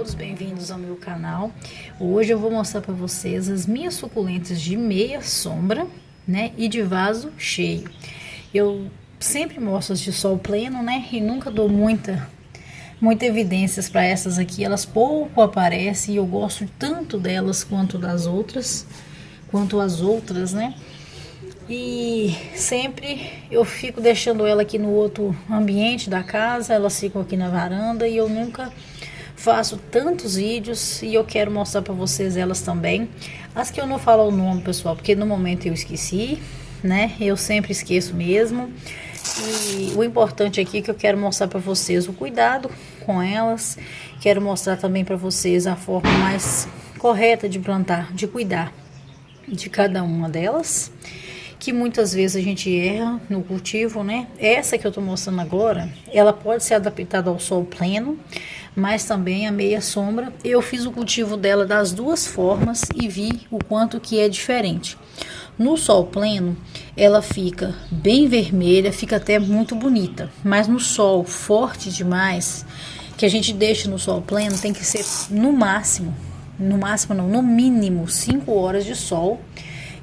todos, bem-vindos ao meu canal. Hoje eu vou mostrar para vocês as minhas suculentas de meia sombra, né, e de vaso cheio. Eu sempre mostro as de sol pleno, né, e nunca dou muita evidências para essas aqui. Elas pouco aparecem e eu gosto tanto delas quanto as outras, né. E sempre eu fico deixando ela aqui no outro ambiente da casa, elas ficam aqui na varanda e eu nunca faço tantos vídeos e eu quero mostrar para vocês elas também. As que eu não falo o nome, pessoal, porque no momento eu esqueci, né? Eu sempre esqueço mesmo. E o importante aqui é que eu quero mostrar para vocês o cuidado com elas. Quero mostrar também para vocês a forma mais correta de plantar, de cuidar de cada uma delas, que muitas vezes a gente erra no cultivo, né? Essa que eu tô mostrando agora, ela pode ser adaptada ao sol pleno, mas também a meia sombra. Eu fiz o cultivo dela das duas formas e vi o quanto que é diferente. No sol pleno, ela fica bem vermelha, fica até muito bonita, mas no sol forte demais, que a gente deixa no sol pleno, tem que ser no mínimo 5 horas de sol.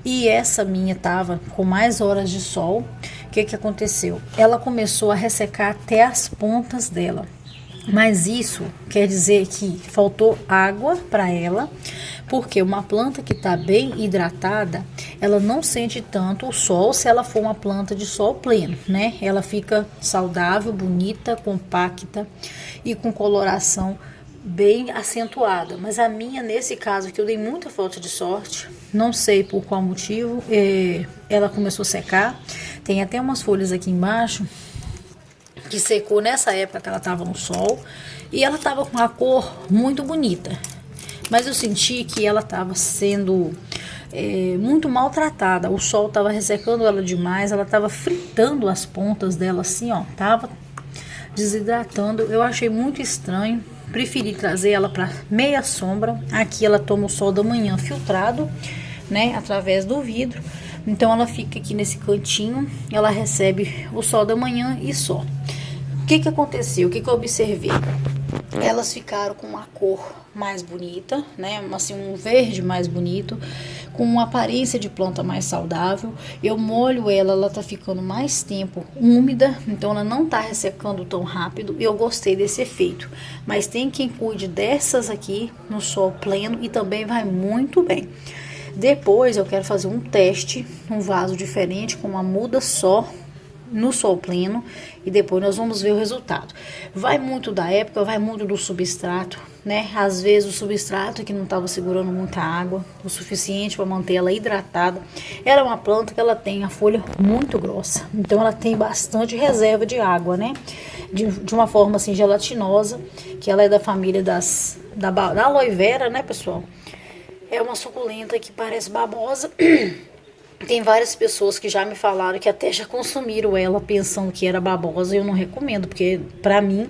E essa minha tava com mais horas de sol. O que aconteceu? Ela começou a ressecar até as pontas dela. Mas isso quer dizer que faltou água para ela, porque uma planta que está bem hidratada, ela não sente tanto o sol se ela for uma planta de sol pleno, né? Ela fica saudável, bonita, compacta e com coloração bem acentuada. Mas a minha, nesse caso que eu dei muita falta de sorte, não sei por qual motivo, ela começou a secar. Tem até umas folhas aqui embaixo que secou nessa época que ela estava no sol, e ela estava com uma cor muito bonita, mas eu senti que ela estava sendo muito maltratada. O sol estava ressecando ela demais, ela estava fritando as pontas dela assim, ó, tava desidratando. Eu achei muito estranho, preferi trazer ela para meia sombra. Aqui ela toma o sol da manhã filtrado, né, através do vidro. Então ela fica aqui nesse cantinho, ela recebe o sol da manhã e só. O que aconteceu? O que eu observei? Elas ficaram com uma cor mais bonita, né? Assim, um verde mais bonito, com uma aparência de planta mais saudável. Eu molho ela, ela tá ficando mais tempo úmida, então ela não tá ressecando tão rápido. Eu gostei desse efeito, mas tem quem cuide dessas aqui no sol pleno e também vai muito bem. Depois eu quero fazer um teste, um vaso diferente com uma muda só no sol pleno, e depois nós vamos ver o resultado. Vai muito da época, vai muito do substrato, né? Às vezes o substrato que não estava segurando muita água o suficiente para manter ela hidratada. Ela é uma planta que ela tem a folha muito grossa, então ela tem bastante reserva de água, né? De uma forma assim gelatinosa, que ela é da família da aloe vera, né, pessoal? É uma suculenta que parece babosa. Tem várias pessoas que já me falaram que até já consumiram ela pensando que era babosa. Eu não recomendo, porque pra mim,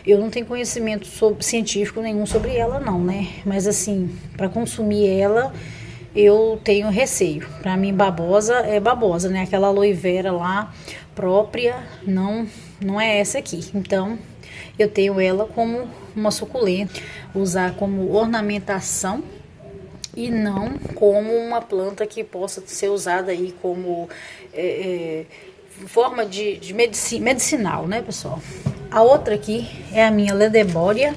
eu não tenho conhecimento científico nenhum sobre ela não, né? Mas assim, pra consumir ela, eu tenho receio. Pra mim, babosa é babosa, né? Aquela aloe vera lá, própria, não é essa aqui. Então, eu tenho ela como uma suculenta, usar como ornamentação, e não como uma planta que possa ser usada aí como forma de medicinal, né, pessoal? A outra aqui é a minha ledebória.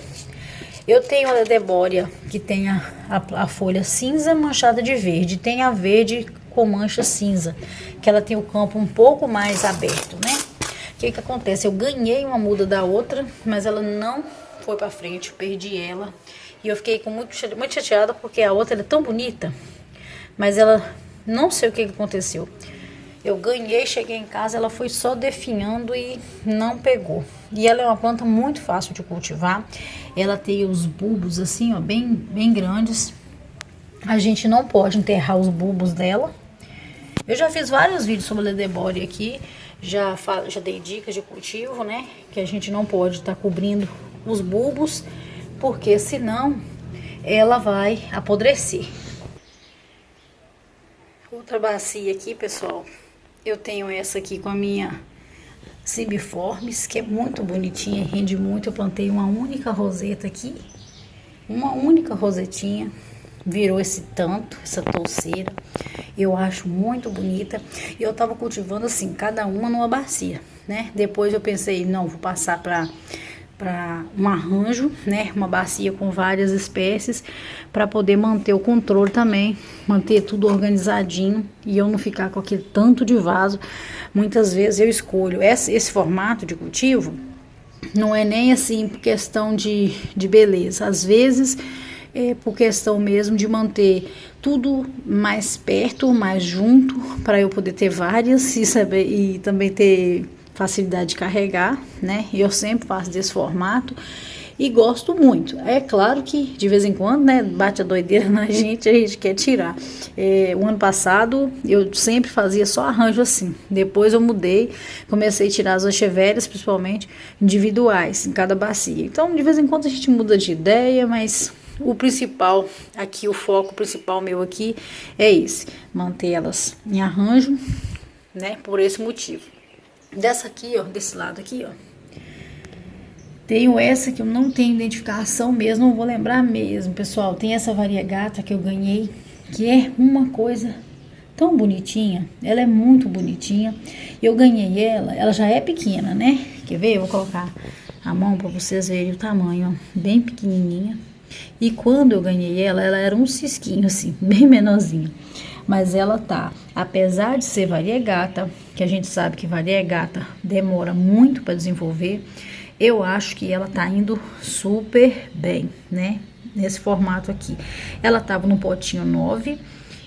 Eu tenho a ledebória que tem a folha cinza manchada de verde. Tem a verde com mancha cinza, que ela tem o campo um pouco mais aberto, né? O que acontece? Eu ganhei uma muda da outra, mas ela não foi pra frente, eu perdi ela. E eu fiquei muito chateada, porque a outra é tão bonita, mas ela, não sei o que aconteceu. Eu ganhei, cheguei em casa, ela foi só definhando e não pegou. E ela é uma planta muito fácil de cultivar. Ela tem os bulbos assim, ó, bem grandes. A gente não pode enterrar os bulbos dela. Eu já fiz vários vídeos sobre a ledebória aqui. Já dei dicas de cultivo, né? Que a gente não pode estar cobrindo os bulbos, porque senão ela vai apodrecer. Outra bacia aqui, pessoal, eu tenho essa aqui com a minha Cibiformes, que é muito bonitinha, rende muito. Eu plantei uma única roseta aqui uma única rosetinha virou esse tanto, essa touceira. Eu acho muito bonita. E eu tava cultivando assim, cada uma numa bacia, né? Depois eu pensei, não, vou passar para um arranjo, né, uma bacia com várias espécies, para poder manter o controle também, manter tudo organizadinho e eu não ficar com aquele tanto de vaso. Muitas vezes eu escolho esse formato de cultivo, não é nem assim por questão de beleza, às vezes é por questão mesmo de manter tudo mais perto, mais junto, para eu poder ter várias e saber, e também ter facilidade de carregar, né? Eu sempre faço desse formato e gosto muito. É claro que de vez em quando, né, bate a doideira na gente, a gente quer tirar. O ano passado eu sempre fazia só arranjo assim. Depois eu mudei, comecei a tirar as echeveras, principalmente individuais, em cada bacia. Então, de vez em quando a gente muda de ideia, mas o principal aqui, o foco principal meu aqui é esse, manter elas em arranjo, né? Por esse motivo. Dessa aqui, ó, desse lado aqui, ó, tenho essa que eu não tenho identificação mesmo, não vou lembrar mesmo, pessoal. Tem essa variegata que eu ganhei, que é uma coisa tão bonitinha, ela é muito bonitinha. Eu ganhei ela já é pequena, né? Quer ver? Eu vou colocar a mão para vocês verem o tamanho, ó, bem pequenininha. E quando eu ganhei ela era um cisquinho assim, bem menorzinho. Mas ela tá, apesar de ser variegata, que a gente sabe que variegata demora muito para desenvolver, eu acho que ela tá indo super bem, né? Nesse formato aqui. Ela tava no potinho 9,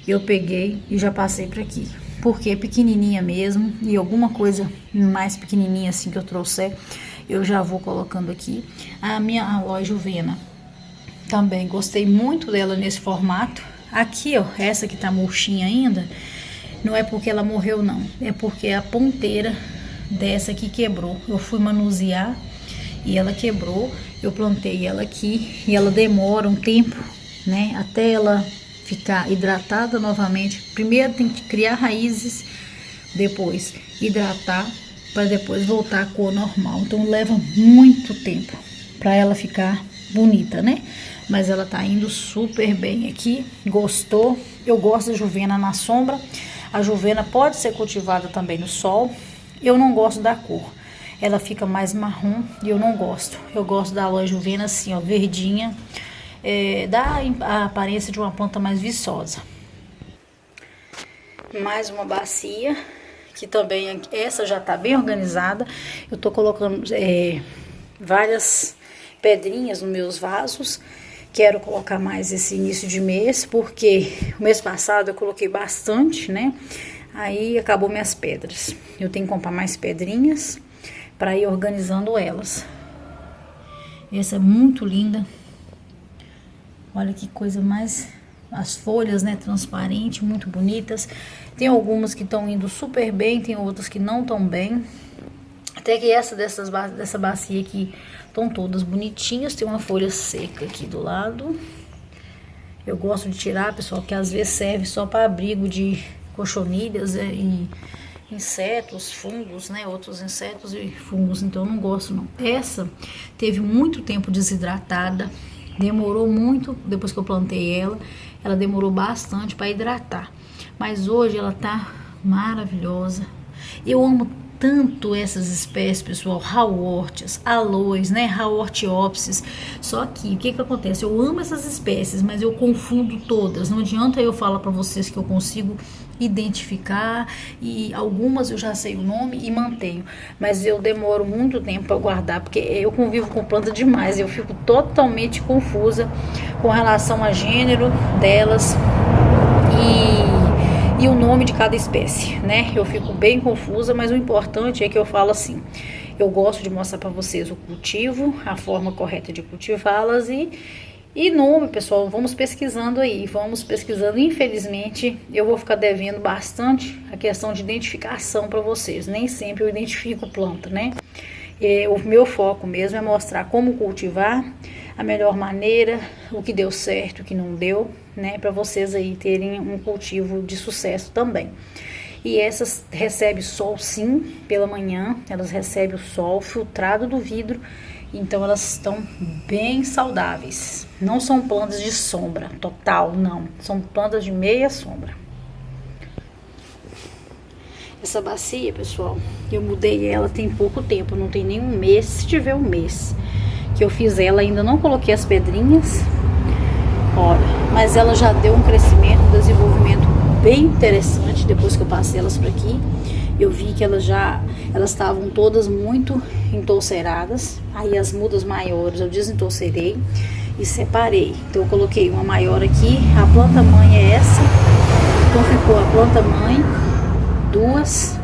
eu peguei e já passei para aqui. Porque é pequenininha mesmo, e alguma coisa mais pequenininha assim que eu trouxer, eu já vou colocando aqui. A minha aloe juvena, também gostei muito dela nesse formato. Aqui, ó, essa que tá murchinha ainda, não é porque ela morreu não, é porque a ponteira dessa aqui quebrou. Eu fui manusear e ela quebrou, eu plantei ela aqui e ela demora um tempo, né, até ela ficar hidratada novamente. Primeiro tem que criar raízes, depois hidratar, para depois voltar à cor normal. Então leva muito tempo para ela ficar bonita, né? Mas ela tá indo super bem aqui, gostou. Eu gosto da juvena na sombra. A juvena pode ser cultivada também no sol. Eu não gosto da cor, ela fica mais marrom e eu não gosto. Eu gosto da aloe juvena assim, ó, verdinha, dá a aparência de uma planta mais viçosa. Mais uma bacia, que também essa já tá bem organizada. Eu tô colocando várias pedrinhas nos meus vasos. Quero colocar mais esse início de mês, porque o mês passado eu coloquei bastante, né? Aí acabou minhas pedras. Eu tenho que comprar mais pedrinhas para ir organizando elas. Essa é muito linda. Olha que coisa mais... As folhas, né, transparentes, muito bonitas. Tem algumas que estão indo super bem, tem outras que não estão bem. Até que dessa bacia aqui estão todas bonitinhas. Tem uma folha seca aqui do lado. Eu gosto de tirar, pessoal, que às vezes serve só para abrigo de cochonilhas e insetos, fungos, né? Outros insetos e fungos, então eu não gosto não. Essa teve muito tempo desidratada, demorou muito, depois que eu plantei ela demorou bastante para hidratar. Mas hoje ela tá maravilhosa. Eu amo tanto essas espécies, pessoal, Haworths, aloes, né, Haworthiopsis. Só que o que acontece? Eu amo essas espécies, mas eu confundo todas. Não adianta eu falar para vocês que eu consigo identificar, e algumas eu já sei o nome e mantenho, mas eu demoro muito tempo para guardar, porque eu convivo com planta demais, eu fico totalmente confusa com relação a gênero delas e o nome de cada espécie, né? Eu fico bem confusa, mas o importante é que eu falo assim, eu gosto de mostrar para vocês o cultivo, a forma correta de cultivá-las e nome, pessoal, vamos pesquisando aí, vamos pesquisando. Infelizmente, eu vou ficar devendo bastante a questão de identificação para vocês. Nem sempre eu identifico planta, né? O meu foco mesmo é mostrar como cultivar, a melhor maneira, o que deu certo, o que não deu, né? Para vocês aí terem um cultivo de sucesso também. E essas recebem sol sim, pela manhã, elas recebem o sol filtrado do vidro. Então elas estão bem saudáveis. Não são plantas de sombra total, não. São plantas de meia sombra. Essa bacia, pessoal, eu mudei ela tem pouco tempo, não tem nem um mês, se tiver um mês que eu fiz ela, ainda não coloquei as pedrinhas. Olha, mas ela já deu um crescimento, um desenvolvimento bem interessante depois que eu passei elas por aqui. Eu vi que elas estavam todas muito entolceradas. Aí as mudas maiores eu desentolcerei e separei. Então eu coloquei uma maior aqui, a planta mãe é essa. Então ficou a planta mãe, duas,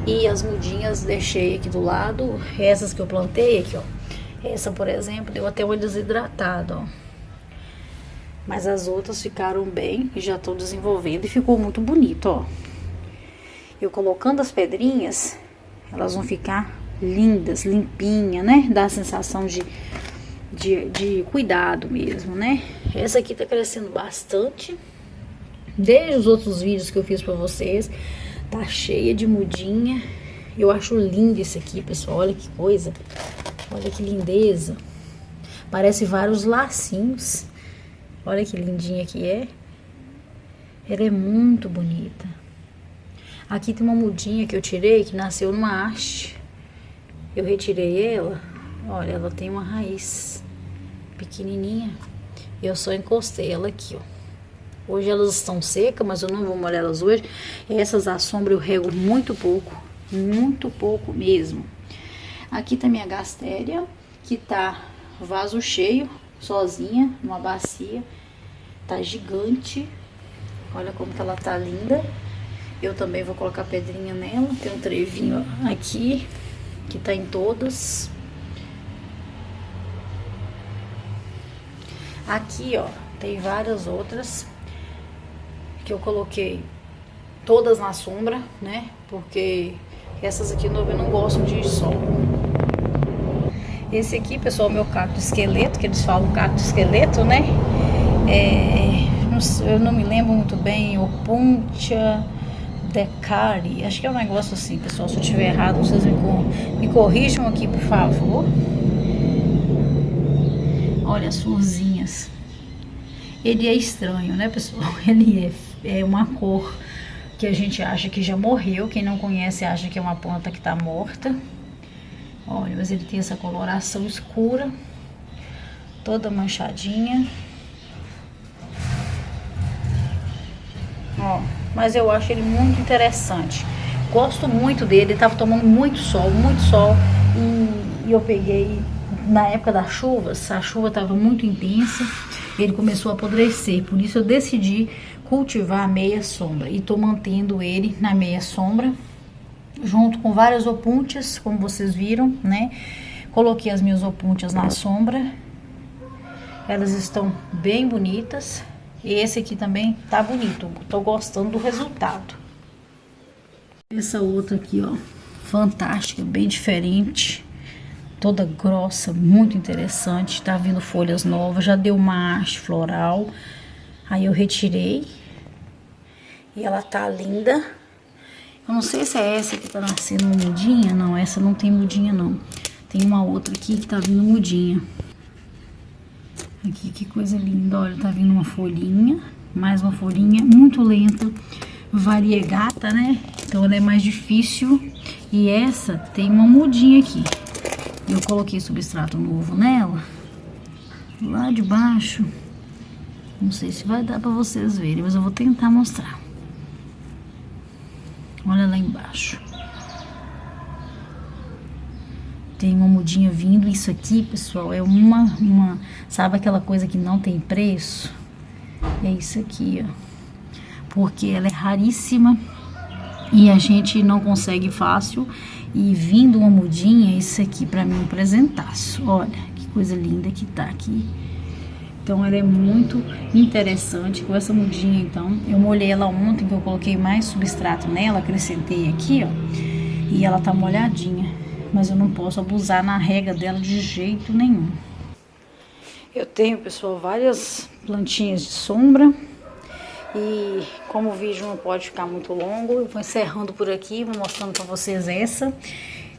e as mudinhas deixei aqui do lado. Essas que eu plantei aqui, ó. Essa, por exemplo, deu até uma desidratada, ó. Mas as outras ficaram bem e já estão desenvolvendo e ficou muito bonito, ó. Eu colocando as pedrinhas, elas vão ficar lindas, limpinhas, né? Dá a sensação de cuidado mesmo, né? Essa aqui tá crescendo bastante. Desde os outros vídeos que eu fiz pra vocês, tá cheia de mudinha. Eu acho lindo esse aqui, pessoal. Olha que coisa. Olha que lindeza. Parece vários lacinhos. Olha que lindinha que é. Ela é muito bonita. Aqui tem uma mudinha que eu tirei, que nasceu numa haste. Eu retirei ela. Olha, ela tem uma raiz pequenininha. Eu só encostei ela aqui, ó. Hoje elas estão secas, mas eu não vou molhar elas hoje. Essas à sombra eu rego muito pouco mesmo. Aqui tá minha gastéria, que tá vaso cheio, sozinha, numa bacia. Tá gigante. Olha como que ela tá linda. Eu também vou colocar pedrinha nela. Tem um trevinho aqui, que tá em todas. Aqui, ó, tem várias outras que eu coloquei todas na sombra, né? Porque essas aqui eu não gosto de sol. Esse aqui, pessoal, é o meu cacto esqueleto, que eles falam cacto esqueleto, né? Eu não me lembro muito bem, Opuntia Decari, acho que é um negócio assim, pessoal. Se eu estiver errado, vocês me corrijam aqui, por favor. Olha as florzinhas. Ele é estranho, né, pessoal? Ele é uma cor que a gente acha que já morreu. Quem não conhece acha que é uma planta que tá morta. Olha, mas ele tem essa coloração escura, toda manchadinha. Ó, mas eu acho ele muito interessante. Gosto muito dele. Ele tava tomando muito sol. E eu peguei na época das chuvas. A chuva tava muito intensa. Ele começou a apodrecer. Por isso eu decidi cultivar a meia sombra. E tô mantendo ele na meia sombra, junto com várias opúntias, como vocês viram, né? Coloquei as minhas opúntias na sombra. Elas estão bem bonitas. E esse aqui também tá bonito. Tô gostando do resultado. Essa outra aqui, ó, fantástica, bem diferente. Toda grossa, muito interessante. Tá vindo folhas novas, já deu uma haste floral. Aí eu retirei. E ela tá linda. Eu não sei se é essa que tá nascendo uma mudinha. Não, essa não tem mudinha, não. Tem uma outra aqui que tá vindo mudinha. Aqui, que coisa linda. Olha, tá vindo uma folhinha. Mais uma folhinha, muito lenta. Variegata, né? Então ela é mais difícil. E essa tem uma mudinha aqui. Eu coloquei substrato novo nela. Lá de baixo. Não sei se vai dar pra vocês verem, mas eu vou tentar mostrar. Olha lá embaixo. Tem uma mudinha vindo. Isso aqui, pessoal, é uma... Sabe aquela coisa que não tem preço? É isso aqui, ó. Porque ela é raríssima e a gente não consegue fácil. E vindo uma mudinha, isso aqui pra mim é um presentaço. Olha, que coisa linda que tá aqui. Então ela é muito interessante com essa mudinha. Então eu molhei ela ontem, que eu coloquei mais substrato nela, acrescentei aqui, ó, e ela tá molhadinha, mas eu não posso abusar na rega dela de jeito nenhum. Eu tenho, pessoal, várias plantinhas de sombra e como o vídeo não pode ficar muito longo, eu vou encerrando por aqui, vou mostrando pra vocês essa.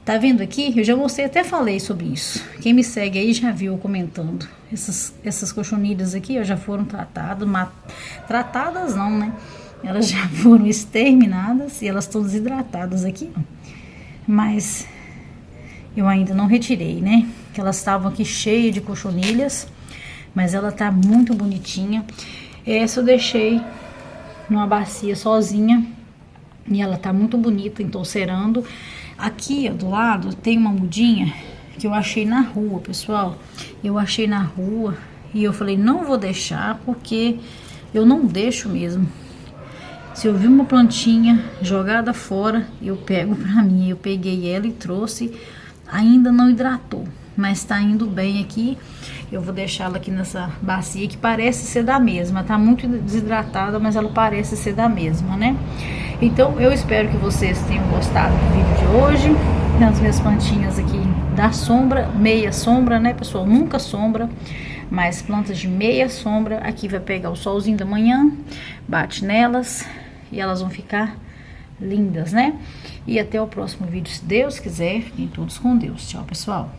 Tá vendo aqui? Eu já mostrei, até falei sobre isso. Quem me segue aí já viu eu comentando. Essas cochonilhas aqui, ó, já foram tratadas. Tratadas não, né? Elas já foram exterminadas e elas estão desidratadas aqui, ó. Mas eu ainda não retirei, né? Que elas estavam aqui cheias de cochonilhas. Mas ela tá muito bonitinha. Essa eu deixei numa bacia sozinha. E ela tá muito bonita, entorcerando. Aqui, ó, do lado, tem uma mudinha que eu achei na rua, pessoal. Eu achei na rua e eu falei, não vou deixar, porque eu não deixo mesmo. Se eu vi uma plantinha jogada fora, eu pego pra mim. Eu peguei ela e trouxe. Ainda não hidratou, mas tá indo bem aqui. Eu vou deixá-la aqui nessa bacia que parece ser da mesma. Tá muito desidratada, mas ela parece ser da mesma, né? Então, eu espero que vocês tenham gostado do vídeo de hoje. As minhas plantinhas aqui da sombra, meia sombra, né, pessoal? Nunca sombra, mas plantas de meia sombra. Aqui vai pegar o solzinho da manhã, bate nelas e elas vão ficar lindas, né? E até o próximo vídeo, se Deus quiser. Fiquem todos com Deus. Tchau, pessoal.